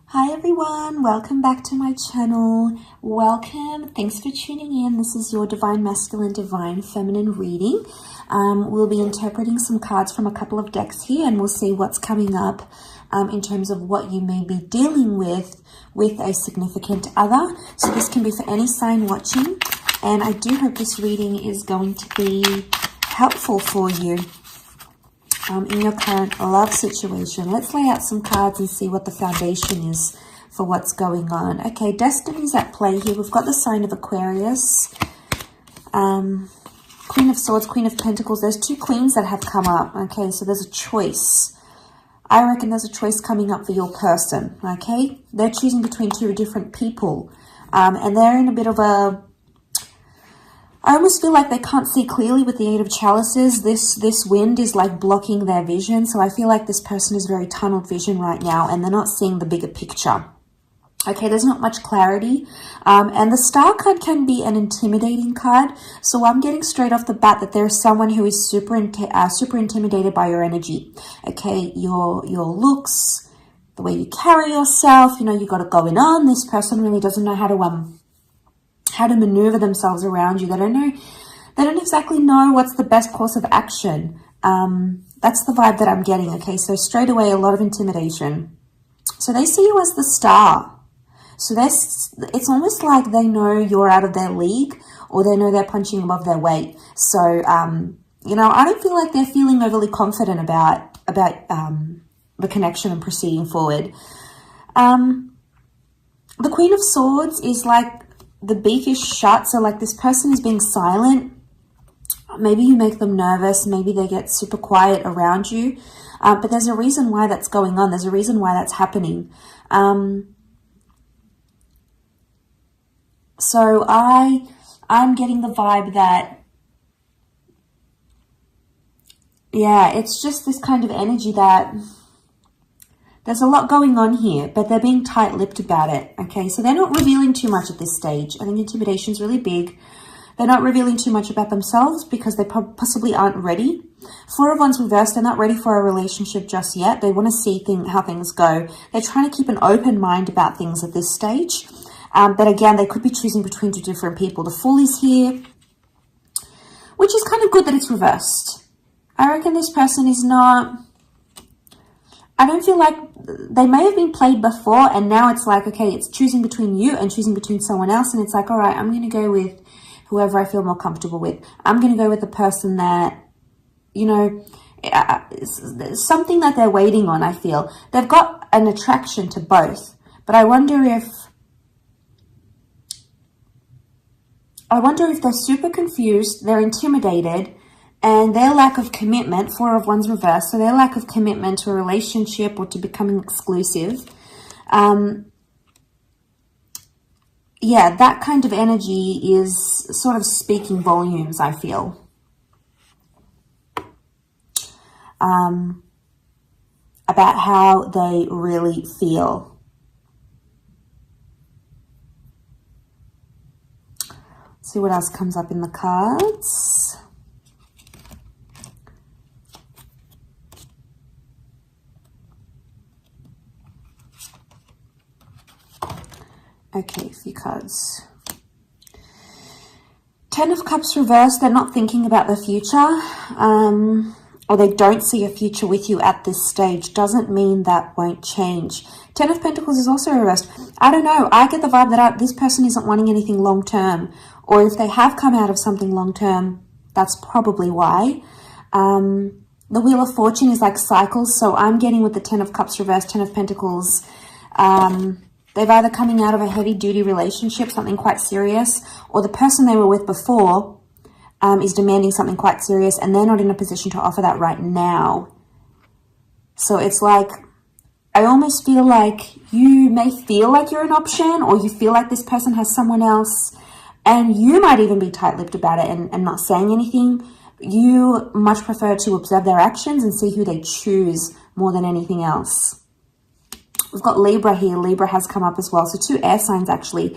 Hi everyone, welcome back to my channel. Welcome, thanks for tuning in. This is your Divine Masculine, Divine Feminine reading. We'll be interpreting some cards from a couple of decks here and we'll see what's coming up in terms of what you may be dealing with a significant other. So this can be for any sign watching, and I do hope this reading is going to be helpful for you in your current love situation. Let's lay out some cards and see what the foundation is for what's going on. Okay, destiny's at play here. We've got the sign of Aquarius, Queen of Swords, Queen of Pentacles. There's two queens that have come up. Okay, so there's a choice. I reckon there's a choice coming up for your person. Okay, they're choosing between two different people, and they're in a bit of a, I almost feel like they can't see clearly with the Eight of Chalices. This wind is like blocking their vision. So I feel like this person is very tunnel vision right now and they're not seeing the bigger picture. Okay, there's not much clarity. And the Star card can be an intimidating card. So I'm getting straight off the bat that there's someone who is super intimidated by your energy. Okay, your looks, the way you carry yourself, you know, you got it going on. This person really doesn't know how to maneuver themselves around you. They don't exactly know what's the best course of action. That's the vibe that I'm getting. Okay, so straight away, a lot of intimidation. So they see you as the star. So it's almost like they know you're out of their league, or they know they're punching above their weight. So, you know, I don't feel like they're feeling overly confident about the connection and proceeding forward. The Queen of Swords is like, the beak is shut, so like this person is being silent. Maybe you make them nervous, maybe they get super quiet around you, but there's a reason why that's going on. There's a reason why that's happening. So I'm getting the vibe that, yeah, it's just this kind of energy that there's a lot going on here, but they're being tight-lipped about it, okay? So they're not revealing too much at this stage. I think intimidation is really big. They're not revealing too much about themselves because they possibly aren't ready. Four of Wands reversed, they're not ready for a relationship just yet. They want to see how things go. They're trying to keep an open mind about things at this stage. But again, they could be choosing between two different people. The Fool is here, which is kind of good that it's reversed. I reckon this person is not... I don't feel like they may have been played before and now it's like, okay, it's choosing between you and choosing between someone else. And it's like, all right, I'm going to go with whoever I feel more comfortable with. I'm going to go with the person that, you know, something that they're waiting on, I feel. They've got an attraction to both. But I wonder if they're super confused, they're intimidated, and their lack of commitment, Four of Wands reversed, so their lack of commitment to a relationship or to becoming exclusive, yeah, that kind of energy is sort of speaking volumes, I feel. About how they really feel. Let's see what else comes up in the cards. Okay, a few cards. Ten of Cups reversed. They're not thinking about the future, or they don't see a future with you at this stage. Doesn't mean that won't change. Ten of Pentacles is also reversed. I don't know. I get the vibe that this person isn't wanting anything long-term, or if they have come out of something long-term, that's probably why. The Wheel of Fortune is like cycles, so I'm getting with the Ten of Cups reversed, Ten of Pentacles, they've either coming out of a heavy-duty relationship, something quite serious, or the person they were with before is demanding something quite serious, and they're not in a position to offer that right now. So it's like, I almost feel like you may feel like you're an option, or you feel like this person has someone else, and you might even be tight-lipped about it and not saying anything. You much prefer to observe their actions and see who they choose more than anything else. We've got Libra here. Libra has come up as well. So two air signs, actually.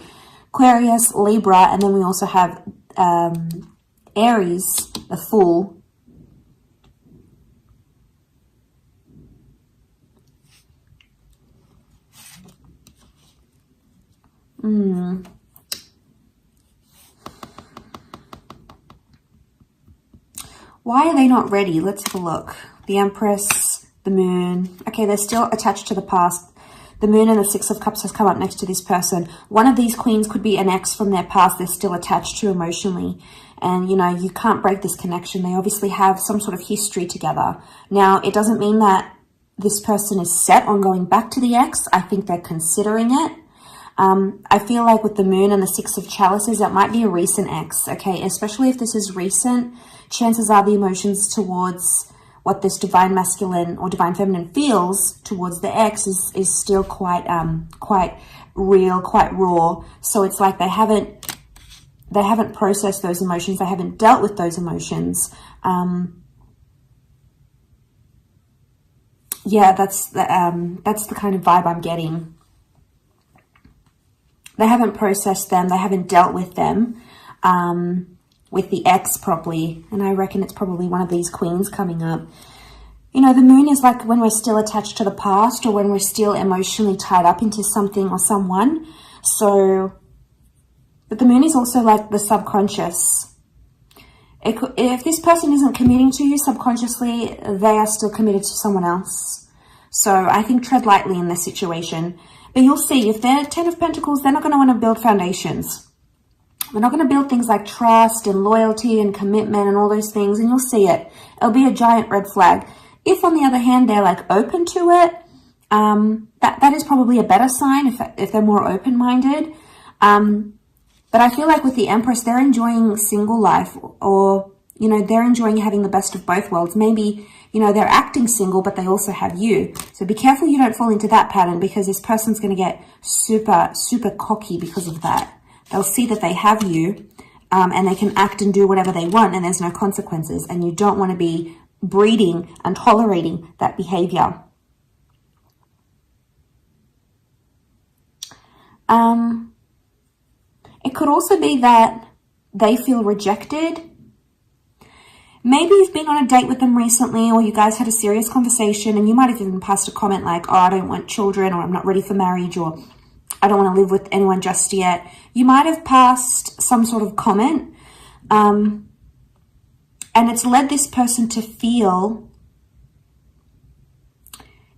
Aquarius, Libra, and then we also have Aries, the Fool. Why are they not ready? Let's have a look. The Empress, the Moon. Okay, they're still attached to the past. The Moon and the Six of Cups has come up next to this person. One of these queens could be an ex from their past they're still attached to emotionally. And, you know, you can't break this connection. They obviously have some sort of history together. Now, it doesn't mean that this person is set on going back to the ex. I think they're considering it. I feel like with the Moon and the Six of Chalices, that might be a recent ex, okay? Especially if this is recent, chances are the emotions towards what this divine masculine or divine feminine feels towards the ex is still quite real, quite raw. So it's like they haven't processed those emotions. They haven't dealt with those emotions. Yeah, that's the kind of vibe I'm getting. They haven't processed them. They haven't dealt with them, with the ex properly. And I reckon it's probably one of these queens coming up. You know, the Moon is like when we're still attached to the past or when we're still emotionally tied up into something or someone. So, but the Moon is also like the subconscious. If this person isn't committing to you subconsciously, they are still committed to someone else. So I think tread lightly in this situation. But you'll see, if they're 10 of Pentacles, they're not going to want to build foundations. They're not going to build things like trust and loyalty and commitment and all those things, and you'll see it. It'll be a giant red flag. If, on the other hand, they're like open to it, that is probably a better sign if they're more open-minded. But I feel like with the Empress, they're enjoying single life, or, you know, they're enjoying having the best of both worlds. Maybe, you know, they're acting single, but they also have you. So be careful you don't fall into that pattern, because this person's going to get super, super cocky because of that. They'll see that they have you, and they can act and do whatever they want, and there's no consequences. And you don't want to be breeding and tolerating that behavior. It could also be that they feel rejected. Maybe you've been on a date with them recently, or you guys had a serious conversation, and you might have even passed a comment like, oh, I don't want children, or I'm not ready for marriage, or I don't want to live with anyone just yet. You might have passed some sort of comment, and it's led this person to feel,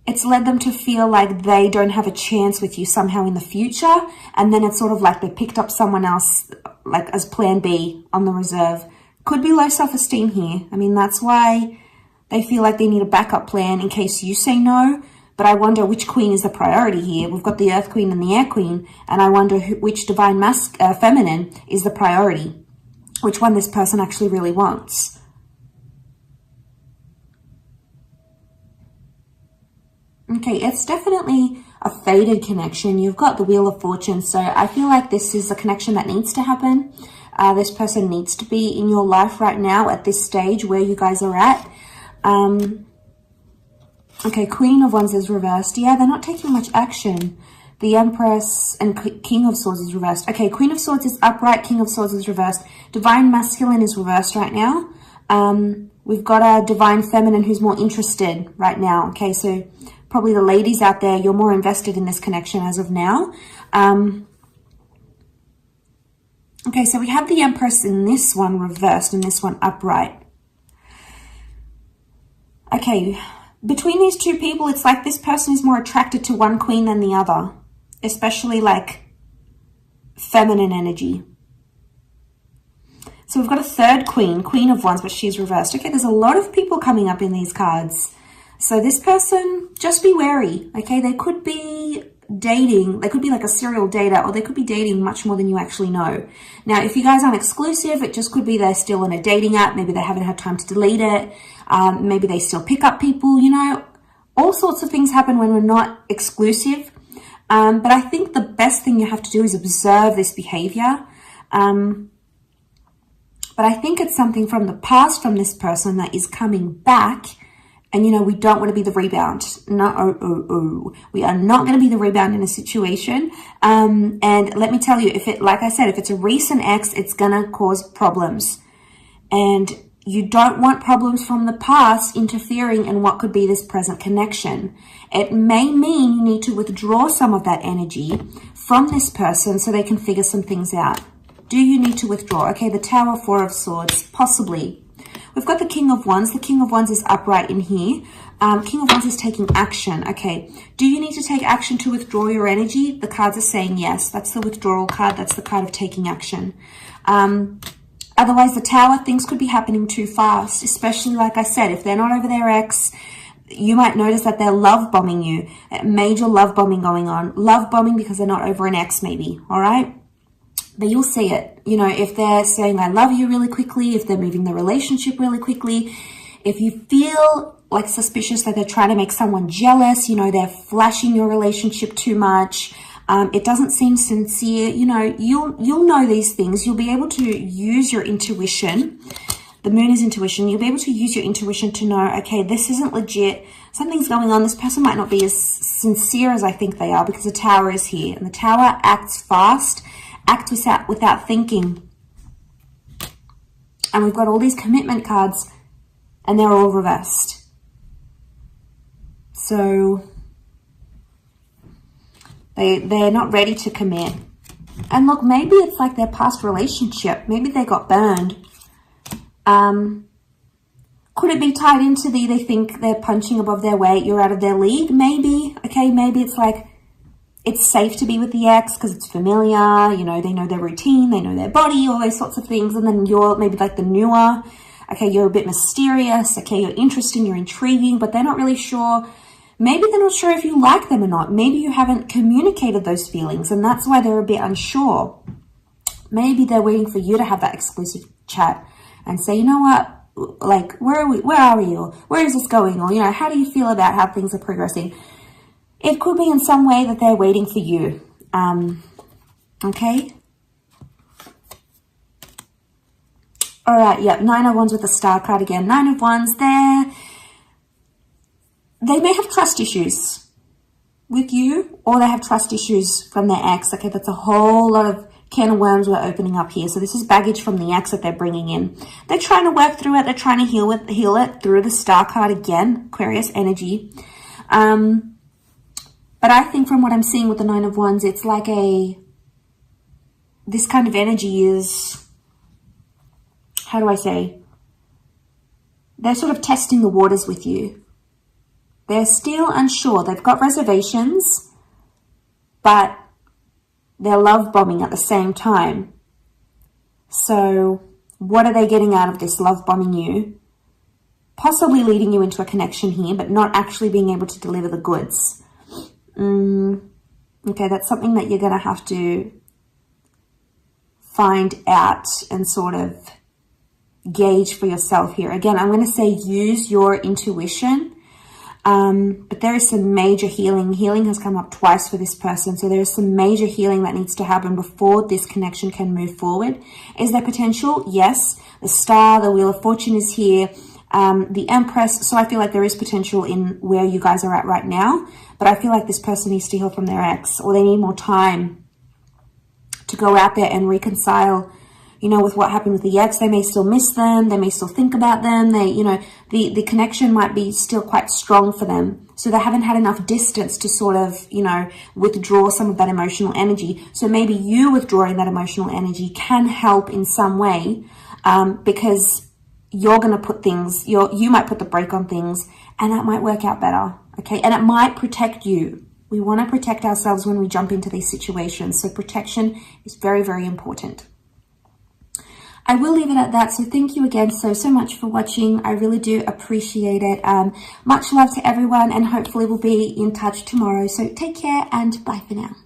it's led them to feel like they don't have a chance with you somehow in the future. And then it's sort of like they picked up someone else, like as plan B on the reserve. Could be low self-esteem here. I mean, that's why they feel like they need a backup plan in case you say no. But I wonder which queen is the priority here. We've got the Earth Queen and the Air Queen. And I wonder which divine feminine is the priority. Which one this person actually really wants. Okay, it's definitely a faded connection. You've got the Wheel of Fortune. So I feel like this is a connection that needs to happen. This person needs to be in your life right now at this stage where you guys are at. Okay, Queen of Wands is reversed. Yeah, they're not taking much action. The Empress and King of Swords is reversed. Okay, Queen of Swords is upright. King of Swords is reversed. Divine Masculine is reversed right now. We've got a Divine Feminine who's more interested right now. Okay, so probably the ladies out there, you're more invested in this connection as of now. Okay, so we have the Empress in this one reversed and this one upright. Okay, between these two people, it's like this person is more attracted to one queen than the other, especially like feminine energy. So we've got a third queen, Queen of Wands, but she's reversed. Okay, there's a lot of people coming up in these cards. So this person, just be wary, okay? They could be dating, they could be like a serial dater, or they could be dating much more than you actually know. Now, if you guys aren't exclusive, it just could be they're still in a dating app. Maybe they haven't had time to delete it. Maybe they still pick up people, you know. All sorts of things happen when we're not exclusive. But I think the best thing you have to do is observe this behavior. But I think it's something from the past from this person that is coming back. And, you know, we don't want to be the rebound. No, we are not going to be the rebound in a situation. And let me tell you, if it, like I said, if it's a recent ex, it's going to cause problems. And you don't want problems from the past interfering in what could be this present connection. It may mean you need to withdraw some of that energy from this person so they can figure some things out. Do you need to withdraw? Okay, the Tower, Four of Swords, possibly. We've got the King of Wands. The King of Wands is upright in here. King of Wands is taking action. Okay, do you need to take action to withdraw your energy? The cards are saying yes. That's the withdrawal card. That's the card of taking action. Otherwise, the Tower, things could be happening too fast, especially, like I said, if they're not over their ex, you might notice that they're love bombing you. Major love bombing going on. Love bombing because they're not over an ex, maybe. All right? But you'll see it. You know, if they're saying I love you really quickly, if they're moving the relationship really quickly, if you feel like suspicious that they're trying to make someone jealous, you know, they're flashing your relationship too much, it doesn't seem sincere, you know, you'll know these things. You'll be able to use your intuition. The moon is intuition. You'll be able to use your intuition to know, okay, this isn't legit. Something's going on. This person might not be as sincere as I think they are because the Tower is here. And the Tower acts fast, acts without thinking. And we've got all these commitment cards and they're all reversed. So they're not ready to commit. And look, maybe it's like their past relationship. Maybe they got burned. Could it be tied into they think they're punching above their weight, you're out of their league? Maybe. Okay, maybe it's like it's safe to be with the ex because it's familiar, you know, they know their routine, they know their body, all those sorts of things. And then you're maybe like the newer. Okay, you're a bit mysterious. Okay, you're interesting, you're intriguing, but they're not really sure. Maybe they're not sure if you like them or not. Maybe you haven't communicated those feelings and that's why they're a bit unsure. Maybe they're waiting for you to have that exclusive chat and say, you know what, like, where are we? Or where is this going? Or, you know, how do you feel about how things are progressing? It could be in some way that they're waiting for you. Okay. All right. Yeah. Nine of Wands with the Star card again. Nine of Wands there. They may have trust issues with you or they have trust issues from their ex. Okay. That's a whole lot of can of worms we're opening up here. So this is baggage from the ex that they're bringing in. They're trying to work through it. They're trying to heal it through the Star card again, Aquarius energy. But I think from what I'm seeing with the Nine of Wands, it's like this kind of energy is, how do I say? They're sort of testing the waters with you. They're still unsure. They've got reservations, but they're love bombing at the same time. So what are they getting out of this love bombing you? Possibly leading you into a connection here, but not actually being able to deliver the goods. Okay, that's something that you're going to have to find out and sort of gauge for yourself here. Again, I'm going to say use your intuition. But there is some major healing. Healing has come up twice for this person. So there is some major healing that needs to happen before this connection can move forward. Is there potential? Yes. The Star, the Wheel of Fortune is here. The Empress. So I feel like there is potential in where you guys are at right now. But I feel like this person needs to heal from their ex, or they need more time to go out there and reconcile, you know, with what happened with the ex. They may still miss them. They may still think about them. They, you know, the connection might be still quite strong for them. So they haven't had enough distance to sort of, you know, withdraw some of that emotional energy. So maybe you withdrawing that emotional energy can help in some way, because you're going to put things, you might put the brake on things, and that might work out better. Okay. And it might protect you. We want to protect ourselves when we jump into these situations. So protection is very, very important. I will leave it at that. So thank you again so much for watching. I really do appreciate it. Much love to everyone, and hopefully we'll be in touch tomorrow. So take care and bye for now.